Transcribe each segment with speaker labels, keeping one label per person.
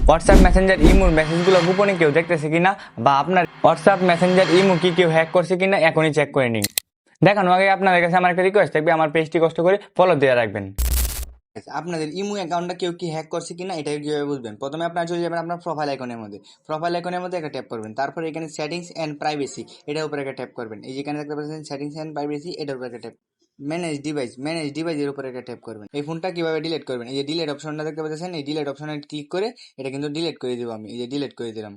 Speaker 1: WhatsApp Messenger ইমুর মেসেজগুলো গোপনে কেউ দেখতেছে কিনা বা আপনার হোয়াটসঅ্যাপ মেসেঞ্জার ইমু কি কেউ হ্যাক করছে কিনা এখনই চেক করে নিন। দেখানো আগে আপনাদের কাছে আমার একটা রিকোয়েস্ট থাকবে, আমার পেজটি কষ্ট করে ফলো দিয়ে রাখবেন।
Speaker 2: আপনাদের ইমু অ্যাকাউন্টটা কেউ কি হ্যাক করছে কিনা এটা কিভাবে বুঝবেন? প্রথমে আপনারা চলে যাবেন আপনার প্রোফাইল আইকনের মধ্যে। প্রোফাইল আইকনের মধ্যে একটা ট্যাপ করবেন, তারপর এখানে সেটিংস এন্ড প্রাইভেসি এটার উপরে একটা ট্যাপ করবেন। এই যেখানে দেখতে পাচ্ছেন সেটিংস এন্ড প্রাইভেসি এটার উপরে একটা ট্যাপ। ম্যানেজ ডিভাইসের উপরে একটা ট্যাপ করবেন। এই ফোনটা কিভাবে ডিলিট করবেন, এই যে ডিলিট অপশনটা দেখতে পাচ্ছেন, এই ডিলিট অপশনে ক্লিক করে এটা কিন্তু ডিলিট করে দিব আমি। এই যে ডিলিট করে দিলাম,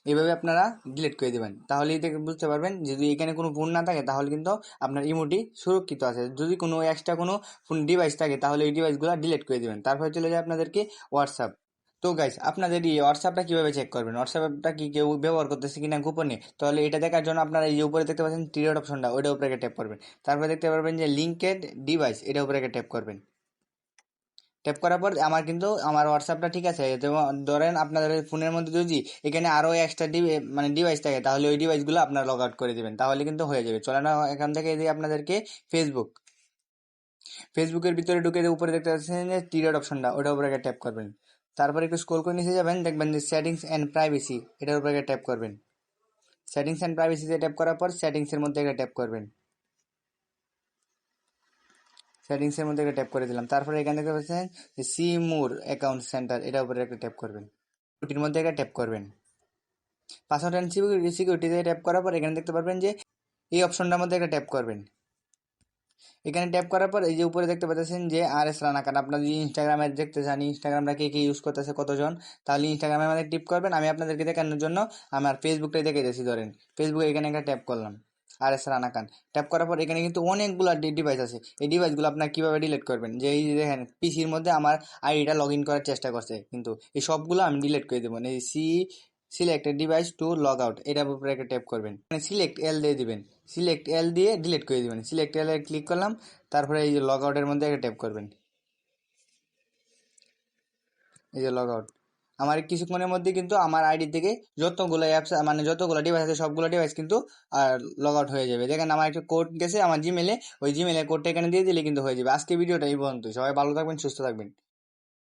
Speaker 2: এইভাবে আপনারা ডিলিট করে দিবেন। তাহলেই বুঝতে পারবেন যদি এখানে কোনো ফোন না থাকে তাহলে কিন্তু আপনার ইমোটি সুরক্ষিত আছে। যদি কোনো এক্সট্রা কোনো ফোন ডিভাইস থাকে তাহলে এই ডিভাইসগুলো ডিলিট করে দিবেন। তারপরে চলে যায় আপনাদেরকে হোয়াটসঅ্যাপ। তো গাইস, আপনাদের এই হোয়াটসঅ্যাপটা কিভাবে চেক করবেন, হোয়াটসঅ্যাপটা কি কেউ ব্যবহার করতেছে কিনা গোপনে, তাহলে এটা দেখার জন্য আপনারা এই যে উপরে দেখতে পাচ্ছেন থ্রি ডট অপশনটা, ওইটার উপরে ট্যাপ করবেন। তারপরে দেখতে পারবেন যে লিঙ্কেড ডিভাইস, এটার উপরে ট্যাপ করবেন। ট্যাপ করার পর আমার কিন্তু আমার হোয়াটসঅ্যাপটা ঠিক আছে। যেমন ধরেন আপনাদের ফোনের মধ্যে যদি এখানে আরো এক্সট্রা মানে ডিভাইস থাকে তাহলে ওই ডিভাইসগুলো আপনারা লগ আউট করে দিবেন, তাহলে কিন্তু হয়ে যাবে। চলে না, এখান থেকে দিই আপনাদেরকে ফেসবুক। ফেসবুকের ভিতরে ঢুকে উপরে দেখতে পাচ্ছেন যে থ্রি ডট অপশনটা, ওটার উপরে ট্যাপ করবেন। তারপর একটু স্ক্রল করে নিচে যাবেন, দেখবেন যে সেটিংস এন্ড প্রাইভেসি এটার উপরে ট্যাপ করবেন। সেটিংস এন্ড প্রাইভেসিতে ট্যাপ করার পর সেটিংসের মধ্যে একটা ট্যাপ করবেন। সেটিংসের মধ্যে একটা ট্যাপ করে দিলাম। তারপরে এখানে দেখতে পাচ্ছেন যে সি মোর অ্যাকাউন্ট সেন্টার, এটার উপরে একটা ট্যাপ করবেন। ওটির মধ্যে একটা ট্যাপ করবেন। পাসওয়ার্ড অ্যান্ড সিকিউরিটিতে ট্যাপ করার পর এখানে দেখতে পারবেন যে এই অপশনটার মধ্যে একটা ট্যাপ করবেন। এখানে ট্যাপ করার পর এই যে উপরে দেখতে পাচ্ছেন যে আর এস রানা খান। আপনারা যদি ইনস্টাগ্রামে দেখতে চান ইনস্টাগ্রামটা কে কে ইউজ করতেছে কতজন, তাহলে ইনস্টাগ্রামের মধ্যে টিপ করবেন। আমি আপনাদেরকে দেখানোর জন্য আমার ফেসবুকটাই দেখে দিয়েছি। ধরেন ফেসবুকে এখানে একটা ট্যাপ করলাম, আর এস রানা খান। ট্যাপ করার পর এখানে কিন্তু অনেকগুলো ডিভাইস আছে। এই ডিভাইসগুলো আপনার কিভাবে ডিলিট করবেন, যে এই যে দেখেন পিসির মধ্যে আমার আইডিটা লগ ইন করার চেষ্টা করছে, কিন্তু এই সবগুলো আমি ডিলিট করে দেবো। এই select device to log out, এটার উপরে একটা ট্যাপ করবেন, মানে সিলেক্ট এল দিয়ে দিবেন। সিলেক্ট এল দিয়ে ডিলিট করে দিবেন। সিলেক্ট এল এ ক্লিক করলাম, তারপরে এই যে লগ আউটের মধ্যে একটা ট্যাপ করবেন। এই যে লগ আউট, আমার কিছুক্ষণের মধ্যে কিন্তু আমার আইডি থেকে যতগুলো অ্যাপস মানে যতগুলো ডিভাইস আছে সবগুলো ডিভাইস কিন্তু আর লগ আউট হয়ে যাবে। দেখেন আমার একটা কোড গেছে আমার জিমেলে, ওই জিমেলে কোডটা এখানে দিয়ে দিলে কিন্তু হয়ে যাবে। আজকে ভিডিওটা এই পর্যন্ত, সবাই ভালো থাকবেন, সুস্থ থাকবেন।